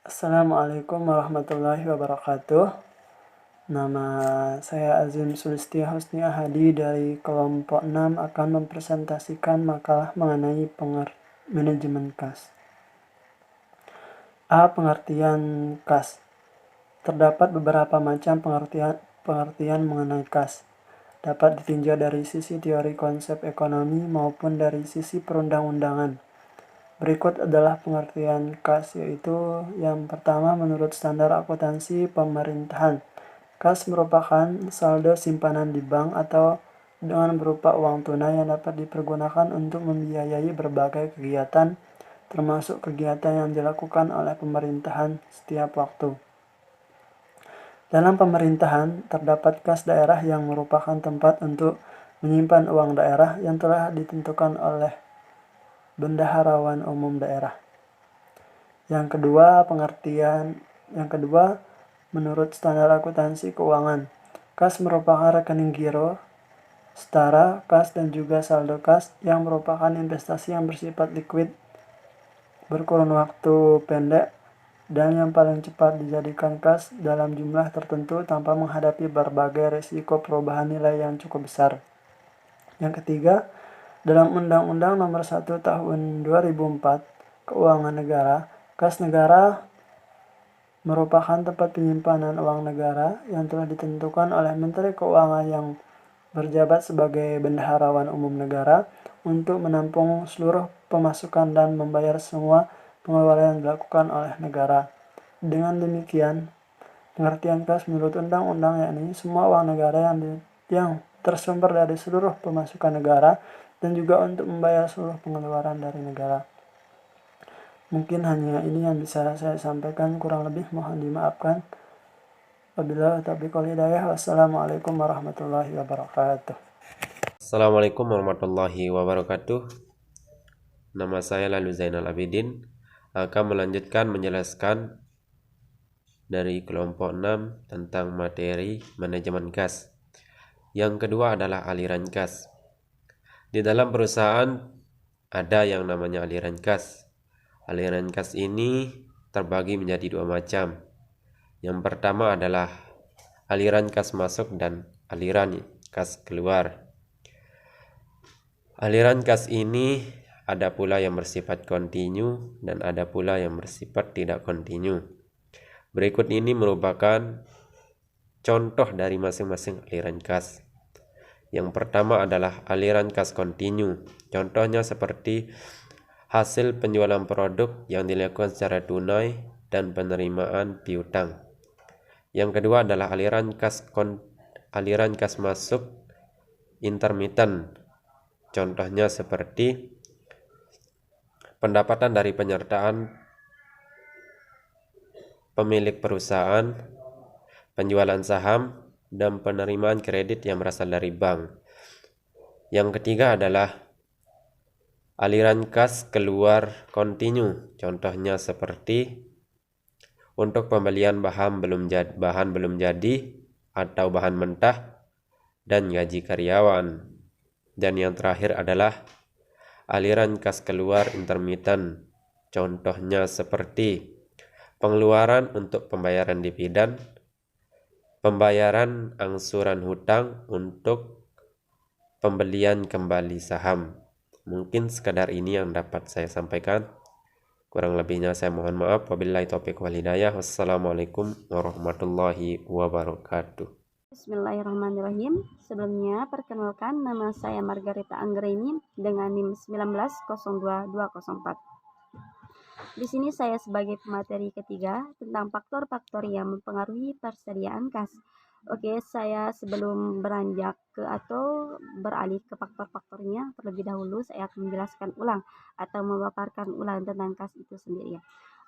Assalamualaikum warahmatullahi wabarakatuh. Nama saya Azim Sulistia Husni Ahadi dari kelompok 6 akan mempresentasikan makalah mengenai manajemen kas. A. Pengertian kas. Terdapat beberapa macam pengertian mengenai kas. Dapat ditinjau dari sisi teori konsep ekonomi maupun dari sisi perundang-undangan. Berikut adalah pengertian kas, yaitu yang pertama menurut standar akuntansi pemerintahan. Kas merupakan saldo simpanan di bank atau dengan berupa uang tunai yang dapat dipergunakan untuk membiayai berbagai kegiatan, termasuk kegiatan yang dilakukan oleh pemerintahan setiap waktu. Dalam pemerintahan, terdapat kas daerah yang merupakan tempat untuk menyimpan uang daerah yang telah ditentukan oleh bendaharawan umum daerah. Yang kedua, menurut standar akuntansi keuangan, kas merupakan rekening giro, setara kas dan juga saldo kas yang merupakan investasi yang bersifat liquid, berkurun waktu pendek, dan yang paling cepat dijadikan kas dalam jumlah tertentu tanpa menghadapi berbagai risiko perubahan nilai yang cukup besar. Yang ketiga, dalam Undang-Undang Nomor 1 Tahun 2004 Keuangan Negara, kas negara merupakan tempat penyimpanan uang negara yang telah ditentukan oleh Menteri Keuangan yang berjabat sebagai bendaharawan umum negara untuk menampung seluruh pemasukan dan membayar semua pengeluaran yang dilakukan oleh negara. Dengan demikian, pengertian kas menurut undang-undang yakni semua uang negara yang tersumber dari seluruh pemasukan negara dan juga untuk membayar seluruh pengeluaran dari negara. Mungkin hanya ini yang bisa saya sampaikan, kurang lebih mohon dimaafkan. Wabillahi taufiq wal hidayah. Wassalamualaikum warahmatullahi wabarakatuh. Assalamualaikum warahmatullahi wabarakatuh. Nama saya Lalu Zainal Abidin, akan melanjutkan menjelaskan dari kelompok 6 tentang materi manajemen kas. Yang kedua adalah aliran kas. Di dalam perusahaan ada yang namanya aliran kas. Aliran kas ini terbagi menjadi dua macam. Yang pertama adalah aliran kas masuk dan aliran kas keluar. Aliran kas ini ada pula yang bersifat kontinu dan ada pula yang bersifat tidak kontinu. Berikut ini merupakan contoh dari masing-masing aliran kas. Yang pertama adalah aliran kas kontinu. Contohnya seperti hasil penjualan produk yang dilakukan secara tunai dan penerimaan piutang. Yang kedua adalah aliran kas masuk intermittent. Contohnya seperti pendapatan dari penyertaan pemilik perusahaan, penjualan saham, dan penerimaan kredit yang berasal dari bank. Yang ketiga adalah aliran kas keluar kontinu. Contohnya seperti untuk pembelian bahan belum jadi atau bahan mentah dan gaji karyawan. Dan yang terakhir adalah aliran kas keluar intermittent. Contohnya seperti pengeluaran untuk pembayaran dividen, pembayaran angsuran hutang untuk pembelian kembali saham. Mungkin sekadar ini yang dapat saya sampaikan. Kurang lebihnya saya mohon maaf. Wabillahi taufiq wal hidayah. Wassalamualaikum warahmatullahi wabarakatuh. Bismillahirrahmanirrahim. Sebelumnya, perkenalkan nama saya Margarita Anggreni dengan NIM 1902204. Di sini saya sebagai pemateri ketiga tentang faktor-faktor yang mempengaruhi persediaan kas. Oke, saya sebelum beranjak ke atau beralih ke faktor-faktornya, terlebih dahulu saya akan menjelaskan ulang atau memaparkan ulang tentang kas itu sendiri.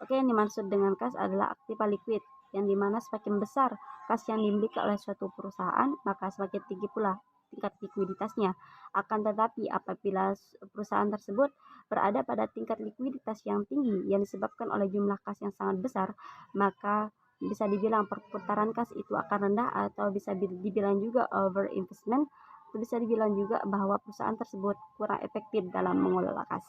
Oke, yang dimaksud dengan kas adalah aktiva liquid, yang dimana semakin besar kas yang dimiliki oleh suatu perusahaan, maka semakin tinggi pula tingkat likuiditasnya. Akan tetapi apabila perusahaan tersebut berada pada tingkat likuiditas yang tinggi yang disebabkan oleh jumlah kas yang sangat besar, maka bisa dibilang perputaran kas itu akan rendah atau bisa dibilang juga over investment, atau bisa dibilang juga bahwa perusahaan tersebut kurang efektif dalam mengelola kas.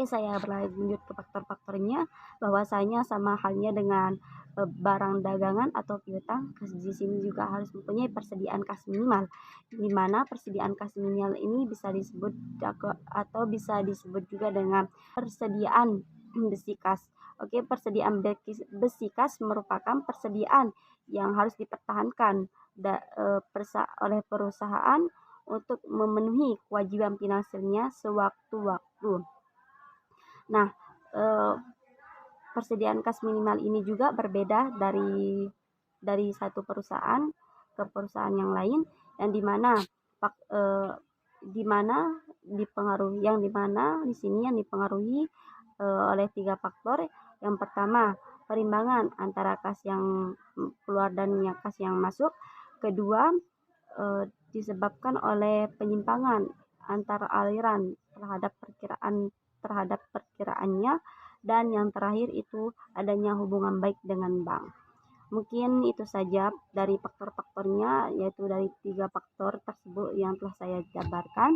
Oke, saya berlanjut ke faktor-faktornya, bahwasanya sama halnya dengan barang dagangan atau piutang, kas di sini juga harus mempunyai persediaan kas minimal, di mana persediaan kas minimal ini bisa disebut atau bisa disebut juga dengan persediaan besi kas. Oke, persediaan besi kas merupakan persediaan yang harus dipertahankan oleh perusahaan untuk memenuhi kewajiban finansialnya sewaktu-waktu. Nah, persediaan kas minimal ini juga berbeda dari satu perusahaan ke perusahaan yang lain, yang dimana di sini yang dipengaruhi oleh 3 faktor. Yang pertama, perimbangan antara kas yang keluar dan kas yang masuk. Kedua, disebabkan oleh penyimpangan antara aliran terhadap perkiraannya, dan yang terakhir itu adanya hubungan baik dengan bank. Mungkin itu saja dari faktor-faktornya, yaitu dari 3 faktor tersebut yang telah saya jabarkan.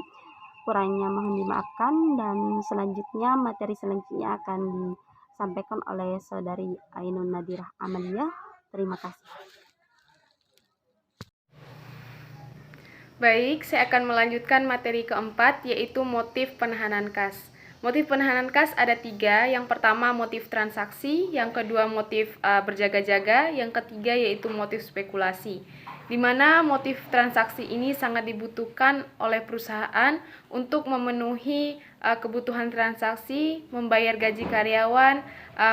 Kurangnya mohon dimaafkan, dan materi selanjutnya akan disampaikan oleh saudari Ainun Nadirah Amalia. Terima kasih. Baik, saya akan melanjutkan materi keempat, yaitu motif penahanan kas. Motif penahanan kas ada 3. Yang pertama motif transaksi, yang kedua motif berjaga-jaga, yang ketiga yaitu motif spekulasi. Di mana motif transaksi ini sangat dibutuhkan oleh perusahaan untuk memenuhi kebutuhan transaksi, membayar gaji karyawan,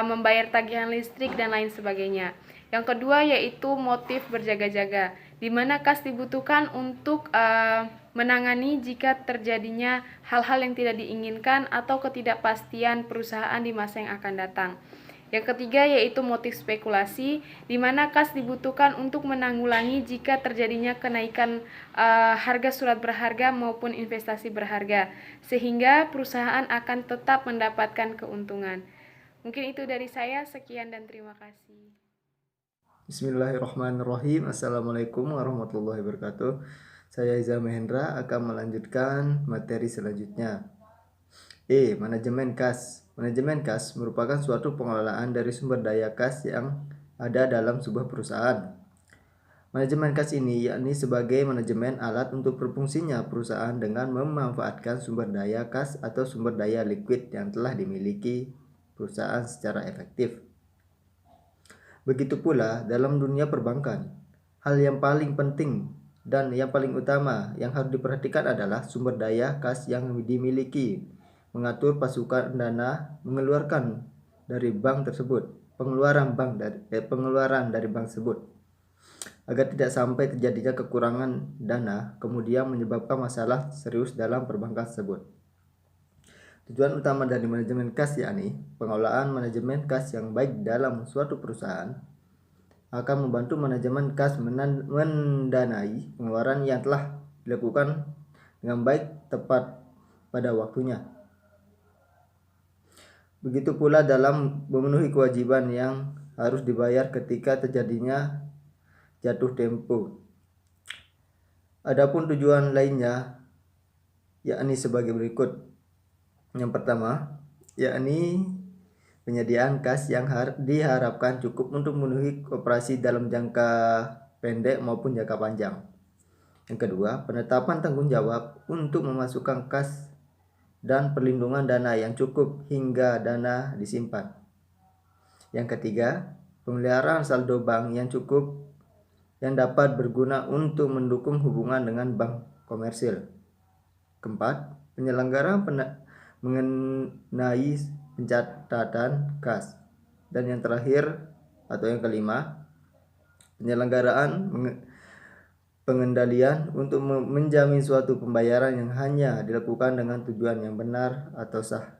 membayar tagihan listrik, dan lain sebagainya. Yang kedua yaitu motif berjaga-jaga, di mana kas dibutuhkan untuk menangani jika terjadinya hal-hal yang tidak diinginkan atau ketidakpastian perusahaan di masa yang akan datang. Yang ketiga yaitu motif spekulasi, di mana kas dibutuhkan untuk menanggulangi jika terjadinya kenaikan harga surat berharga maupun investasi berharga, sehingga perusahaan akan tetap mendapatkan keuntungan. Mungkin itu dari saya, sekian dan terima kasih. Bismillahirrahmanirrahim. Assalamualaikum warahmatullahi wabarakatuh. Saya Iza Mahendra akan melanjutkan materi selanjutnya. Manajemen kas. Manajemen kas merupakan suatu pengelolaan dari sumber daya kas yang ada dalam sebuah perusahaan. Manajemen kas ini yakni sebagai manajemen alat untuk berfungsinya perusahaan dengan memanfaatkan sumber daya kas atau sumber daya liquid yang telah dimiliki perusahaan secara efektif. Begitu pula dalam dunia perbankan. Hal yang paling penting dan yang paling utama yang harus diperhatikan adalah sumber daya kas yang dimiliki, mengatur pasukan dana mengeluarkan dari bank tersebut, pengeluaran dari bank tersebut, agar tidak sampai terjadinya kekurangan dana kemudian menyebabkan masalah serius dalam perbankan tersebut. Tujuan utama dari manajemen kas yakni pengelolaan manajemen kas yang baik dalam suatu perusahaan akan membantu manajemen kas mendanai pengeluaran yang telah dilakukan dengan baik tepat pada waktunya. Begitu pula dalam memenuhi kewajiban yang harus dibayar ketika terjadinya jatuh tempo. Adapun tujuan lainnya yakni sebagai berikut. Yang pertama yakni penyediaan kas yang diharapkan cukup untuk memenuhi operasi dalam jangka pendek maupun jangka panjang. Yang kedua, penetapan tanggung jawab untuk memasukkan kas dan perlindungan dana yang cukup hingga dana disimpan. Yang ketiga, pemeliharaan saldo bank yang cukup yang dapat berguna untuk mendukung hubungan dengan bank komersil. Keempat, penyelenggaraan mengenai pencatatan kas. Dan yang terakhir atau yang kelima, penyelenggaraan pengendalian untuk menjamin suatu pembayaran yang hanya dilakukan dengan tujuan yang benar atau sah.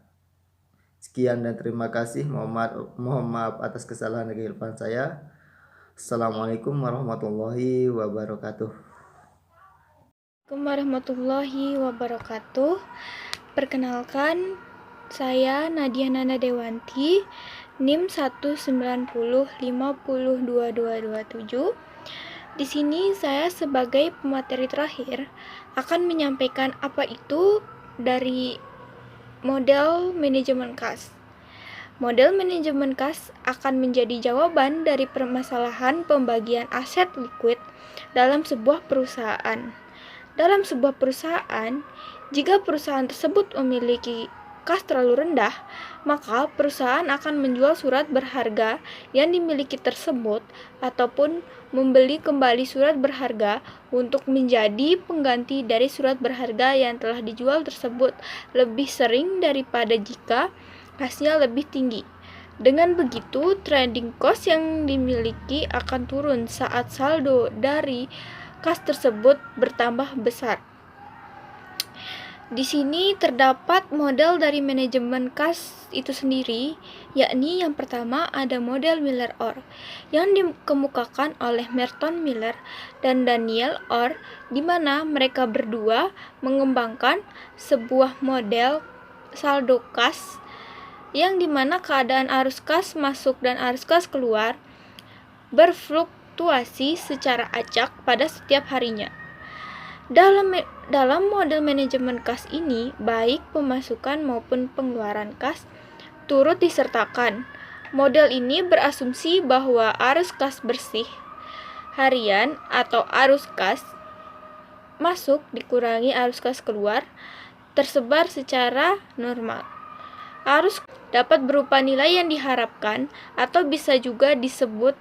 Sekian dan terima kasih. Mohon maaf atas kesalahan dan kehilafan saya. Assalamualaikum warahmatullahi wabarakatuh. Assalamualaikum warahmatullahi wabarakatuh. Perkenalkan, saya Nadia Nanda Dewanti, NIM 190502227. Di sini saya sebagai pemateri terakhir akan menyampaikan apa itu dari model manajemen kas. Model manajemen kas akan menjadi jawaban dari permasalahan pembagian aset liquid dalam sebuah perusahaan. Dalam sebuah perusahaan, jika perusahaan tersebut memiliki kas terlalu rendah, maka perusahaan akan menjual surat berharga yang dimiliki tersebut ataupun membeli kembali surat berharga untuk menjadi pengganti dari surat berharga yang telah dijual tersebut lebih sering daripada jika kasnya lebih tinggi. Dengan begitu, trading cost yang dimiliki akan turun saat saldo dari kas tersebut bertambah besar. Di sini terdapat model dari manajemen kas itu sendiri, yakni yang pertama ada model Miller-Orr yang dikemukakan oleh Merton Miller dan Daniel Orr, di mana mereka berdua mengembangkan sebuah model saldo kas yang dimana keadaan arus kas masuk dan arus kas keluar berfluktuasi secara acak pada setiap harinya. Dalam model manajemen kas ini, baik pemasukan maupun pengeluaran kas turut disertakan. Model ini berasumsi bahwa arus kas bersih harian atau arus kas masuk dikurangi arus kas keluar tersebar secara normal. Arus dapat berupa nilai yang diharapkan atau bisa juga disebut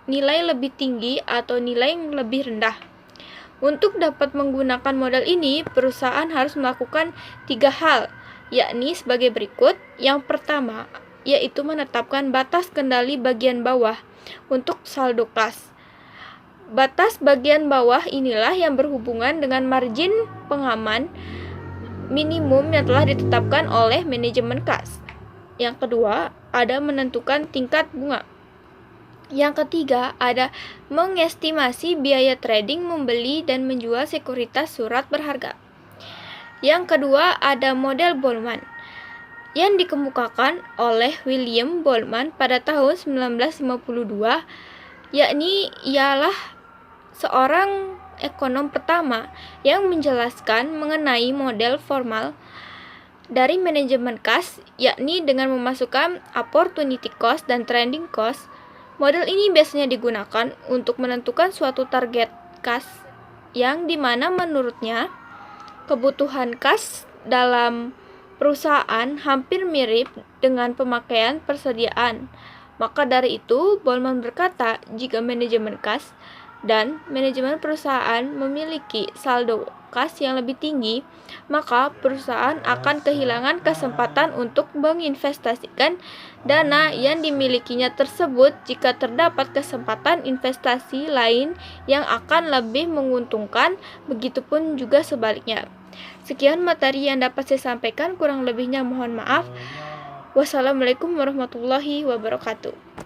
nilai lebih tinggi atau nilai yang lebih rendah. Untuk dapat menggunakan model ini, perusahaan harus melakukan 3 hal, yakni sebagai berikut. Yang pertama, yaitu menetapkan batas kendali bagian bawah untuk saldo kas. Batas bagian bawah inilah yang berhubungan dengan margin pengaman minimum yang telah ditetapkan oleh manajemen kas. Yang kedua, ada menentukan tingkat bunga. Yang ketiga, ada mengestimasi biaya trading membeli dan menjual sekuritas surat berharga. Yang kedua, ada model Bolman yang dikemukakan oleh William Bolman pada tahun 1952, yakni ialah seorang ekonom pertama yang menjelaskan mengenai model formal dari manajemen kas, yakni dengan memasukkan opportunity cost dan trending cost. Model ini biasanya digunakan untuk menentukan suatu target kas yang dimana menurutnya kebutuhan kas dalam perusahaan hampir mirip dengan pemakaian persediaan. Maka dari itu, Bolman berkata, jika manajemen kas dan manajemen perusahaan memiliki saldo kas yang lebih tinggi, maka perusahaan akan kehilangan kesempatan untuk menginvestasikan dana yang dimilikinya tersebut jika terdapat kesempatan investasi lain yang akan lebih menguntungkan, begitupun juga sebaliknya. Sekian materi yang dapat saya sampaikan, kurang lebihnya mohon maaf. Wassalamualaikum warahmatullahi wabarakatuh.